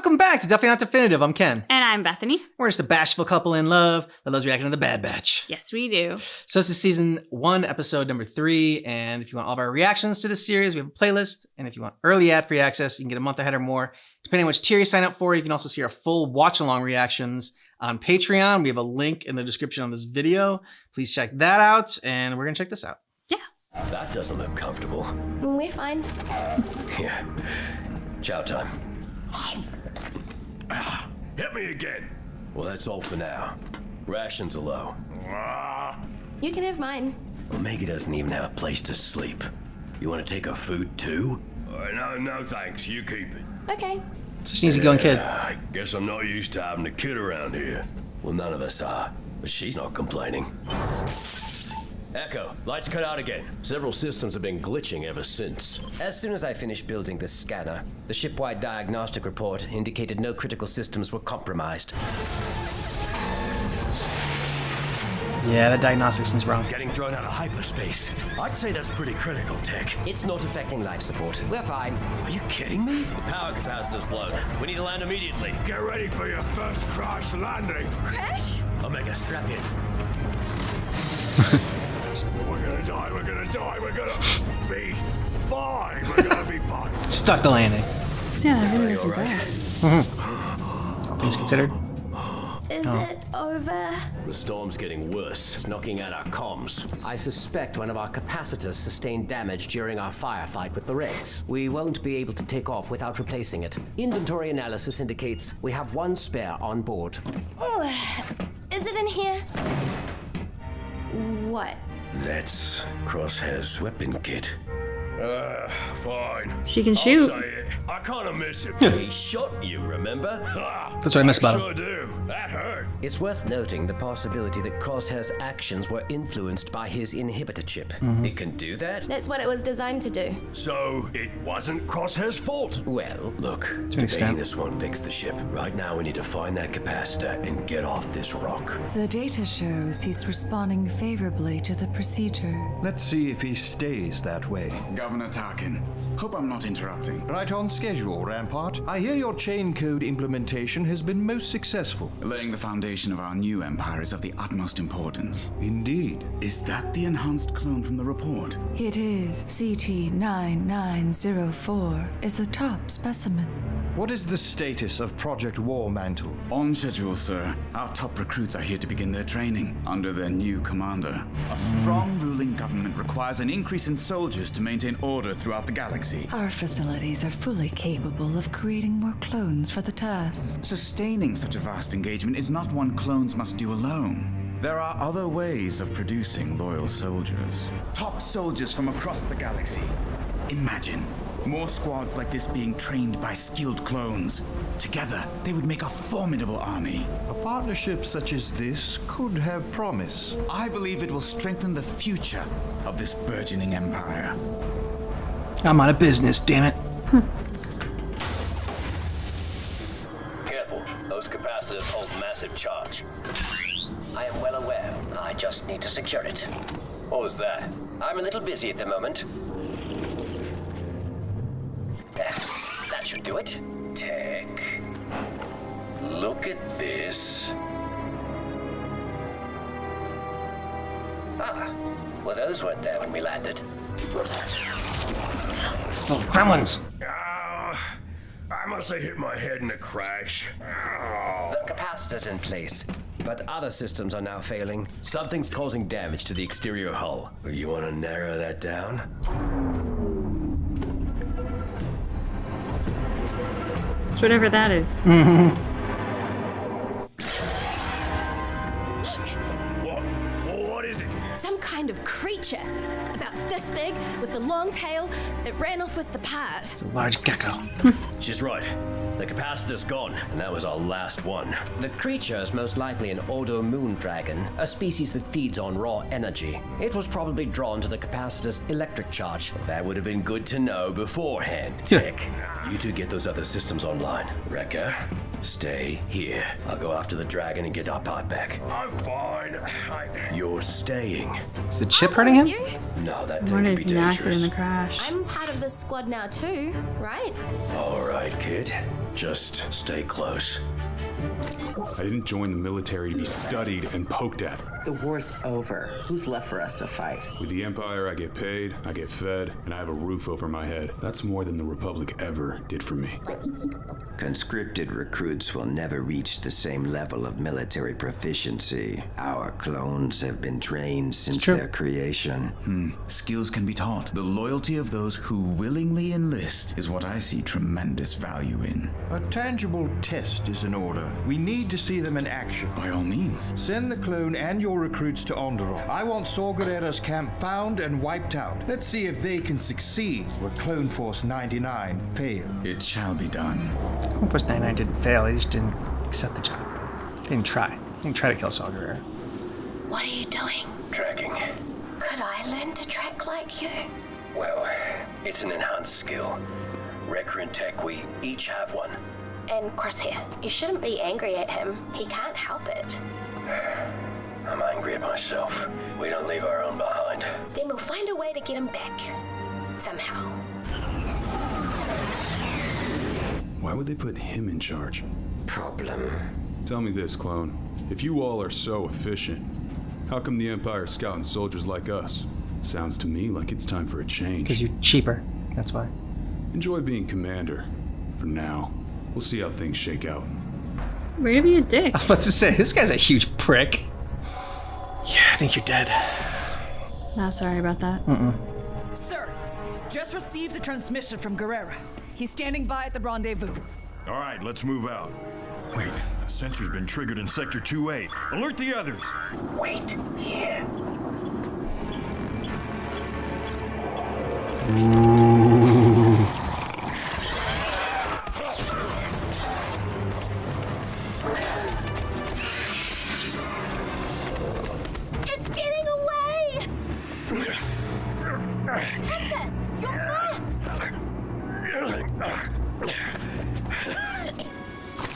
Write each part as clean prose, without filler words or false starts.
Welcome back to Definitely Not Definitive. I'm Ken. And I'm Bethany. We're just a bashful couple in love that loves reacting to the Bad Batch. Yes, we do. So this is season 1, episode number 3. And if you want all of our reactions to this series, we have a playlist. And if you want early ad-free access, you can get a month ahead or more. Depending on which tier you sign up for, you can also see our full watch-along reactions on Patreon. We have a link in the description on this video. Please check that out. And we're going to check this out. Yeah. That doesn't look comfortable. We're fine. Here. Chow time. Hit me again. Well, that's all for now. Rations are low. You can have mine. Omega doesn't even have a place to sleep. You want to take her food too? No thanks. You keep it. Okay. Such an easygoing kid. I guess I'm not used to having a kid around here. Well, none of us are. But she's not complaining. Echo, lights cut out again. Several systems have been glitching ever since. As soon as I finished building this scanner, the ship-wide diagnostic report indicated no critical systems were compromised. Yeah, that diagnostic seems wrong. Getting thrown out of hyperspace. I'd say that's pretty critical, Tech. It's not affecting life support. We're fine. Are you kidding me? The power capacitor's blown. We need to land immediately. Get ready for your first crash landing. Crash? Omega, strap in. We're gonna die, we're gonna die, we're gonna be fine. We're gonna be fine. Stuck the landing. Yeah, that really wasn't bad. All things considered. Is it over? The storm's getting worse. It's knocking out our comms. I suspect one of our capacitors sustained damage during our firefight with the Rex. We won't be able to take off without replacing it. Inventory analysis indicates we have one spare on board. Oh, is it in here? What? That's Crosshair's weapon kit. Fine. She can I'll shoot. say it. I kinda miss him. He shot you, remember? That's what I miss about him. Sure do. That hurt. It's worth noting the possibility that Crosshair's actions were influenced by his inhibitor chip. It can do that? That's what it was designed to do. So it wasn't Crosshair's fault. Well, Look, an debating extent. this won't fix the ship. Right now we need to find that capacitor and get off this rock. The data shows he's responding favorably to the procedure. Let's see if he stays that way. Governor Tarkin, hope I'm not interrupting. Right on schedule, Rampart. I hear your chain code implementation has been most successful. Laying the foundation of our new empire is of the utmost importance. Indeed. Is that the enhanced clone from the report? It is CT-9904 is the top specimen. What is the status of Project War Mantle? On schedule, sir. Our top recruits are here to begin their training under their new commander. A strong ruling government requires an increase in soldiers to maintain order throughout the galaxy. Our facilities are fully capable of creating more clones for the task. Sustaining such a vast engagement is not one clones must do alone. There are other ways of producing loyal soldiers. Top soldiers from across the galaxy. Imagine more squads like this being trained by skilled clones. Together, they would make a formidable army. A partnership such as this could have promise. I believe it will strengthen the future of this burgeoning empire. I'm out of business, damn it. Careful, those capacitors hold massive charge. I am well aware. I just need to secure it. What was that? I'm a little busy at the moment. There, that should do it. Tech. Look at this. Ah, well, those weren't there when we landed. Oh, gremlins. I must have hit my head in a crash. The capacitor's in place, but other systems are now failing. Something's causing damage to the exterior hull. You want to narrow that down? It's whatever that is. What is it? Some kind of creature. About this big, with a long tail. It ran off with the part. It's a large gecko. She's right. The capacitor's gone, and that was our last one. The creature is most likely an Ordo moon dragon, a species that feeds on raw energy. It was probably drawn to the capacitor's electric charge. That would have been good to know beforehand, Tech. You two get those other systems online. Rekka, stay here. I'll go after the dragon and get our part back. I'm fine. You're staying. Is the chip hurting him? You? No, that What thing could if be he knocked it in dangerous. the crash? I'm part of this squad now too, right? All right, kid. Just stay close. I didn't join the military to be studied and poked at. The war's over. Who's left for us to fight? With the Empire, I get paid, I get fed, and I have a roof over my head. That's more than the Republic ever did for me. Conscripted recruits will never reach the same level of military proficiency. Our clones have been trained since their creation. Skills can be taught. The loyalty of those who willingly enlist is what I see tremendous value in. A tangible test is in order. We need to see them in action. By all means. Send the clone and your recruits to Onderon. I want Saw Gerrera's camp found and wiped out. Let's see if they can succeed where Clone Force 99 failed. It shall be done. Clone Force 99 didn't fail, they just didn't accept the job. They didn't try. They didn't try to kill Saw Gerrera. What are you doing? Tracking. Could I learn to track like you? Well, it's an enhanced skill. Wrecker and Tech, we each have one. And Crosshair, you shouldn't be angry at him. He can't help it. I'm angry at myself. We don't leave our own behind. Then we'll find a way to get him back. Somehow. Why would they put him in charge? Problem. Tell me this, clone. If you all are so efficient, how come the Empire's scouting soldiers like us? Sounds to me like it's time for a change. Because you're cheaper, that's why. Enjoy being commander. For now. We'll see how things shake out. Way to be a dick. I was about to say, this guy's a huge prick. Yeah, I think you're dead. Not sorry about that. Sir, just received a transmission from Gerrera. He's standing by at the rendezvous. All right, let's move out. Wait, a sensor's been triggered in Sector 2-8. Alert the others. Wait here. It's getting away! Hunter, you're close!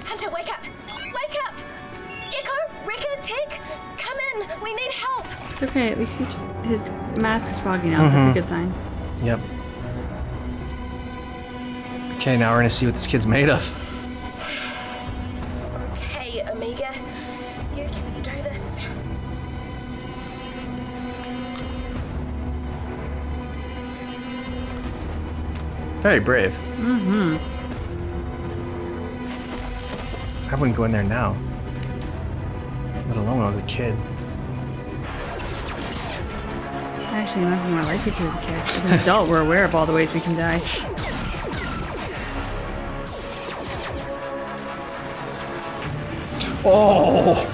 Hunter, wake up! Wake up! Echo, Wrecker, Tech, come in! We need help! It's okay, at least his mask is fogging out. That's a good sign. Yep. Okay, now we're gonna see what this kid's made of. Okay, Omega, you can do this. Very brave. I wouldn't go in there now. Let alone when I was a kid. Actually, might be more likely to as a kid. As an adult, we're aware of all the ways we can die. Oh!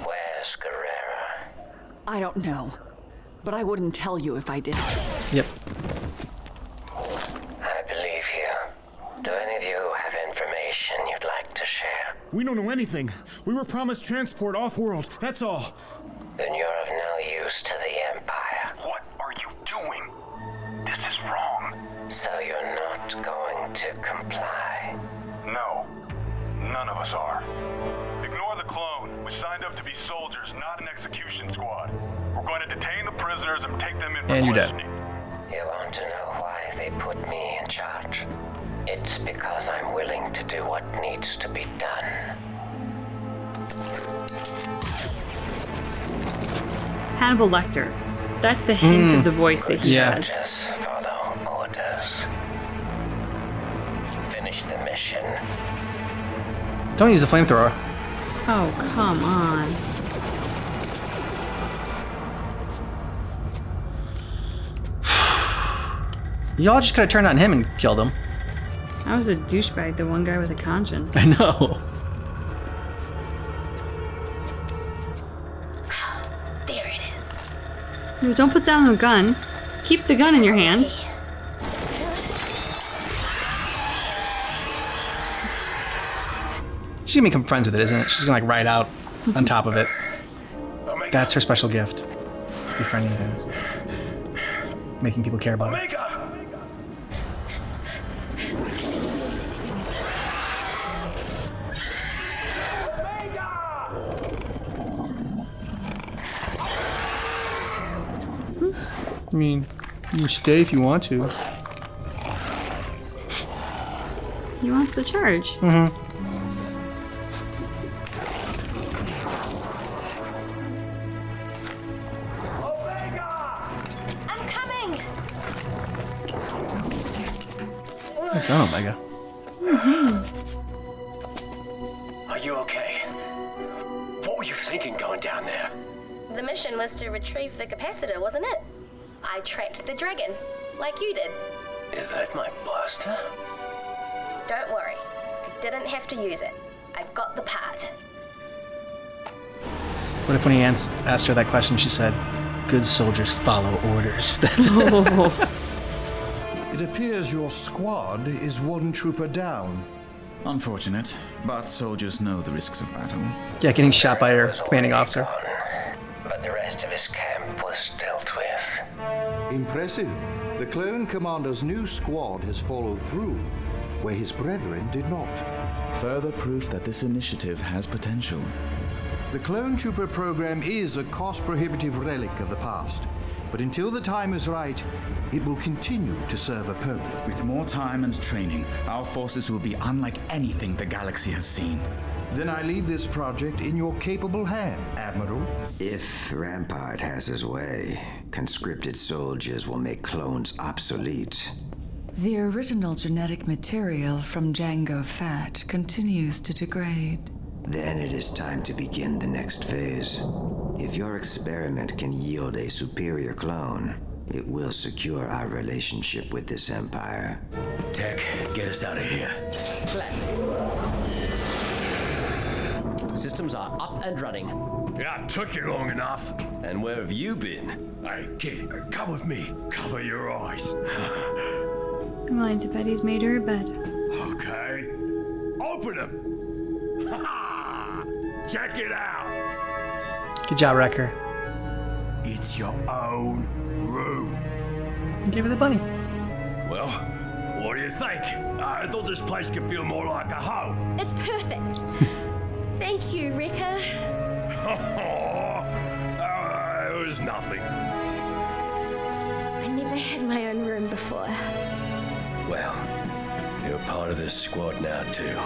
Where's Gerrera? I don't know, but I wouldn't tell you if I did. Yep. I believe you. Do any of you have information you'd like to share? We don't know anything. We were promised transport off-world, that's all. Then you're of no use to the Empire. What are you doing? This is wrong. So you're not going to comply? No, none of us are. Ignore the clone. We signed up to be soldiers, not an execution squad. We're going to detain the prisoners and take them in for And you're dead. questioning. You want to know why they put me in charge? It's because I'm willing to do what needs to be done. Hannibal Lecter. That's the hint of the voice that he has. Just follow orders. Finish the mission. Don't use the flamethrower. Oh, come on. Y'all just could have turned on him and killed him. I was a douchebag, the one guy with a conscience. I know. There it is. No, don't put down the gun. Keep the gun in your hand. She's gonna become friends with it, isn't it? She's gonna like ride out on top of it. That's her special gift. befriending things. Making people care about it. Omega! I mean, you can stay if you want to. He wants the charge. Mm-hmm. I'm coming. It's done, Omega. Are you okay? What were you thinking going down there? The mission was to retrieve the capacitor, wasn't it? I tracked the dragon, like you did. Is that my blaster? Don't worry, I didn't have to use it. I got the part. What if when he asked her that question, she said, "Good soldiers follow orders." That's It appears your squad is one trooper down. Unfortunate, but soldiers know the risks of battle. Yeah, getting shot by her commanding officer. But the rest of his camp was dealt with. Impressive. The clone commander's new squad has followed through, where his brethren did not. Further proof that this initiative has potential. The clone trooper program is a cost-prohibitive relic of the past, but until the time is right, it will continue to serve a purpose. With more time and training, our forces will be unlike anything the galaxy has seen. Then I leave this project in your capable hand, Admiral. If Rampart has his way, conscripted soldiers will make clones obsolete. The original genetic material from Jango Fett continues to degrade. Then it is time to begin the next phase. If your experiment can yield a superior clone, it will secure our relationship with this empire. Tech, get us out of here. Systems are up and running. Yeah, it took you long enough. And where have you been? Hey, kid, come with me. Cover your eyes. I'm willing to bet he's made her a bed. Okay. Open them. Check it out. Good job, Wrecker. It's your own room. Give her the bunny. Well, what do you think? I thought this place could feel more like a home. It's perfect. Thank you, Wrecker. It was nothing. I never had my own room before. Well, you're part of this squad now, too.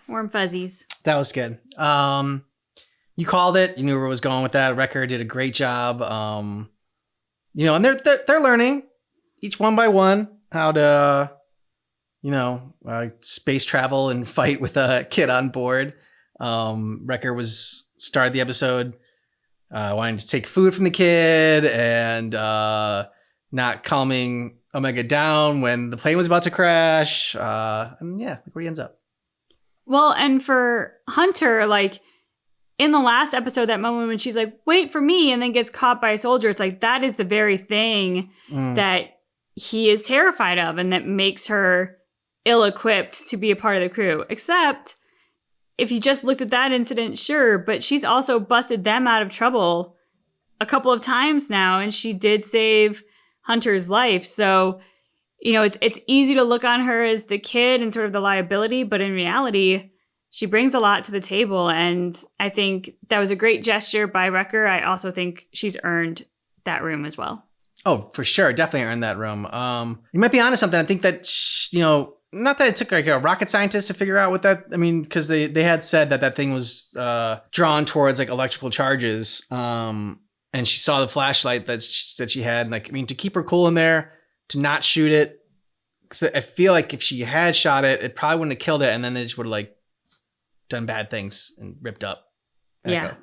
Warm fuzzies. That was good. You called it. You knew where it was going with that. Wrecker did a great job. And they're learning each one by one how to, space travel and fight with a kid on board. Wrecker started the episode wanting to take food from the kid and not calming Omega down when the plane was about to crash. And yeah, look where he ends up. Well, and for Hunter, like in the last episode, that moment when she's like, "Wait for me," and then gets caught by a soldier, it's like that is the very thing that he is terrified of and that makes her ill-equipped to be a part of the crew. Except if you just looked at that incident, sure, but she's also busted them out of trouble a couple of times now, and she did save Hunter's life. So, it's easy to look on her as the kid and sort of the liability, but in reality, she brings a lot to the table, and I think that was a great gesture by Wrecker. I also think she's earned that room as well. Oh, for sure. Definitely earned that room. You might be onto something. I think that, not that it took like a rocket scientist to figure out what that, because they had said that thing was drawn towards like electrical charges. And she saw the flashlight that she had. And to keep her cool in there, to not shoot it. Because I feel like if she had shot it, it probably wouldn't have killed it. And then they just would have done bad things and ripped up Omega.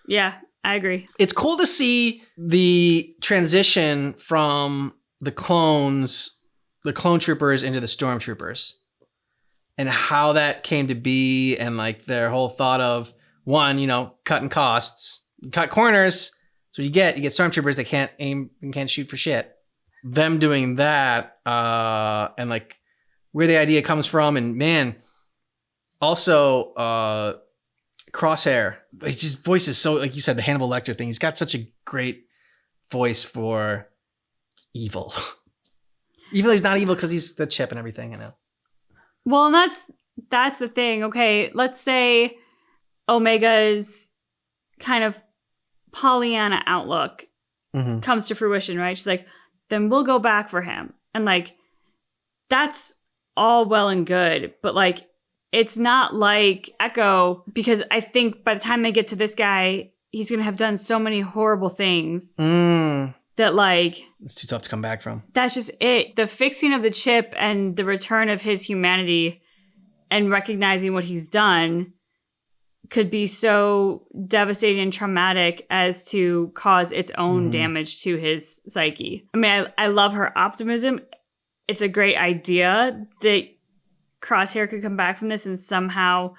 Yeah, I agree. It's cool to see the transition from the clone troopers into the stormtroopers and how that came to be, and their whole thought of one, cutting costs, cut corners. So you get stormtroopers that can't aim and can't shoot for shit. Them doing that, and where the idea comes from, and man, also Crosshair. His voice is so, like you said, the Hannibal Lecter thing. He's got such a great voice for evil. Even though he's not evil because he's the chip and everything, I know. Well, and that's the thing. Okay, let's say Omega's kind of Pollyanna outlook comes to fruition, right? She's like, then we'll go back for him. And like, that's all well and good, but like, it's not like Echo, because I think by the time they get to this guy, he's going to have done so many horrible things that like... It's too tough to come back from. That's just it. The fixing of the chip and the return of his humanity and recognizing what he's done could be so devastating and traumatic as to cause its own damage to his psyche. I mean, I love her optimism. It's a great idea that Crosshair could come back from this and somehow,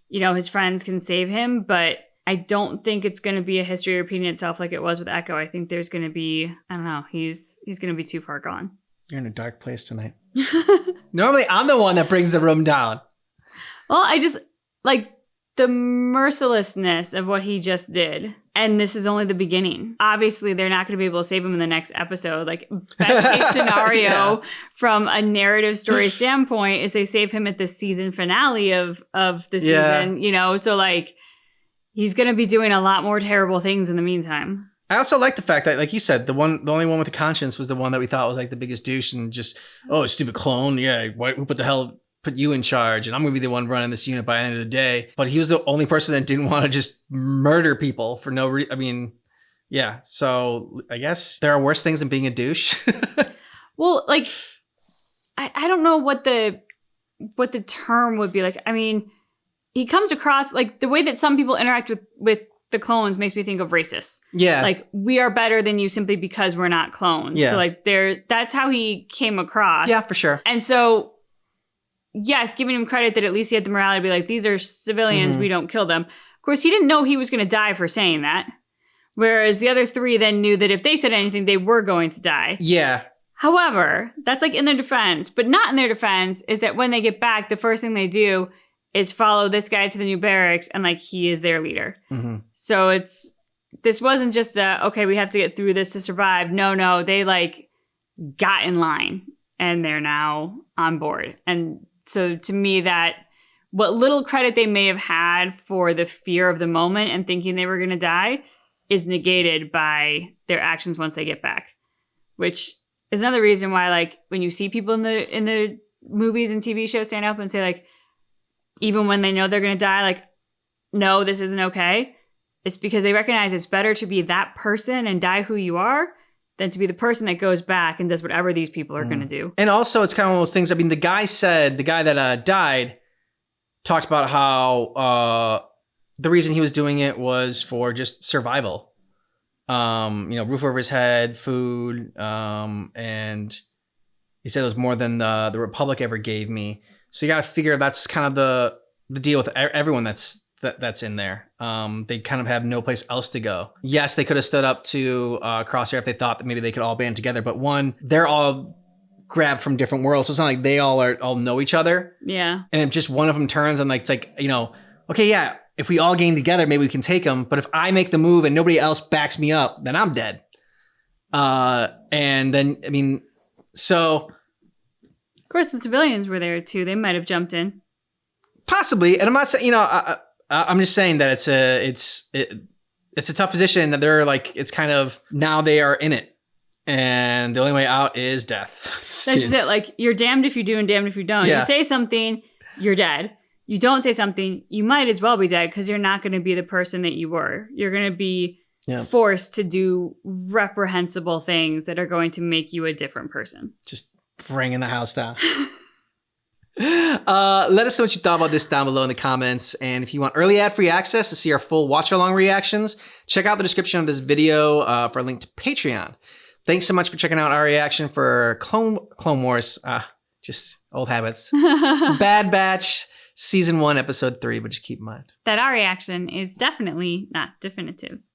you know, his friends can save him. But I don't think it's going to be a history repeating itself like it was with Echo. I think there's going to be, I don't know, he's going to be too far gone. You're in a dark place tonight. Normally, I'm the one that brings the room down. Well, I just, like, the mercilessness of what he just did. And this is only the beginning. Obviously, they're not going to be able to save him in the next episode. Like, best case scenario from a narrative story standpoint is they save him at the season finale of the season, you know? So, like, he's going to be doing a lot more terrible things in the meantime. I also like the fact that, like you said, the only one with a conscience was the one that we thought was like the biggest douche and just, oh, stupid clone. Yeah, who put the hell put you in charge? And I'm going to be the one running this unit by the end of the day. But he was the only person that didn't want to just murder people for no reason. I mean, yeah. So I guess there are worse things than being a douche. Well, like, I don't know what the term would be. Like, I mean, he comes across, like, the way that some people interact with the clones makes me think of racists. Yeah. Like, we are better than you simply because we're not clones. Yeah. So, like, that's how he came across. Yeah, for sure. And so, yes, giving him credit that at least he had the morality to be like, these are civilians, we don't kill them. Of course, he didn't know he was going to die for saying that. Whereas the other three then knew that if they said anything, they were going to die. Yeah. However, that's like in their defense, but not in their defense is that when they get back, the first thing they do is follow this guy to the new barracks and like he is their leader. So this wasn't just okay, we have to get through this to survive. No, they like got in line and they're now on board. And so to me, that what little credit they may have had for the fear of the moment and thinking they were going to die is negated by their actions once they get back, which is another reason why, like, when you see people in the movies and TV shows stand up and say, like, even when they know they're going to die, like, no, this isn't okay. It's because they recognize it's better to be that person and die who you are than to be the person that goes back and does whatever these people are going to do. And also, it's kind of one of those things. I mean, the guy that died talked about how the reason he was doing it was for just survival. Roof over his head, food, and he said it was more than the Republic ever gave me. So you got to figure that's kind of the deal with everyone that's in there. They kind of have no place else to go. Yes, they could have stood up to Crosshair if they thought that maybe they could all band together, but one, they're all grabbed from different worlds, so it's not like they all know each other. Yeah. And if just one of them turns and like it's like, okay, yeah, if we all gang together, maybe we can take them. But if I make the move and nobody else backs me up, then I'm dead. And then, I mean, so. Of course, the civilians were there too. They might have jumped in. Possibly. And I'm not saying, I'm just saying that it's a tough position that they're like, it's kind of, now they are in it. And the only way out is death. That's just it. Like, you're damned if you do and damned if you don't. Yeah. You say something, you're dead. You don't say something, you might as well be dead because you're not going to be the person that you were. You're going to be forced to do reprehensible things that are going to make you a different person. Just bringing the house down. Let us know what you thought about this down below in the comments. And if you want early ad-free access to see our full watch-along reactions, check out the description of this video for a link to Patreon. Thanks so much for checking out our reaction for Clone Wars. Just old habits. Bad Batch. Season 1, Episode 3, but just keep in mind that our reaction is definitely not definitive.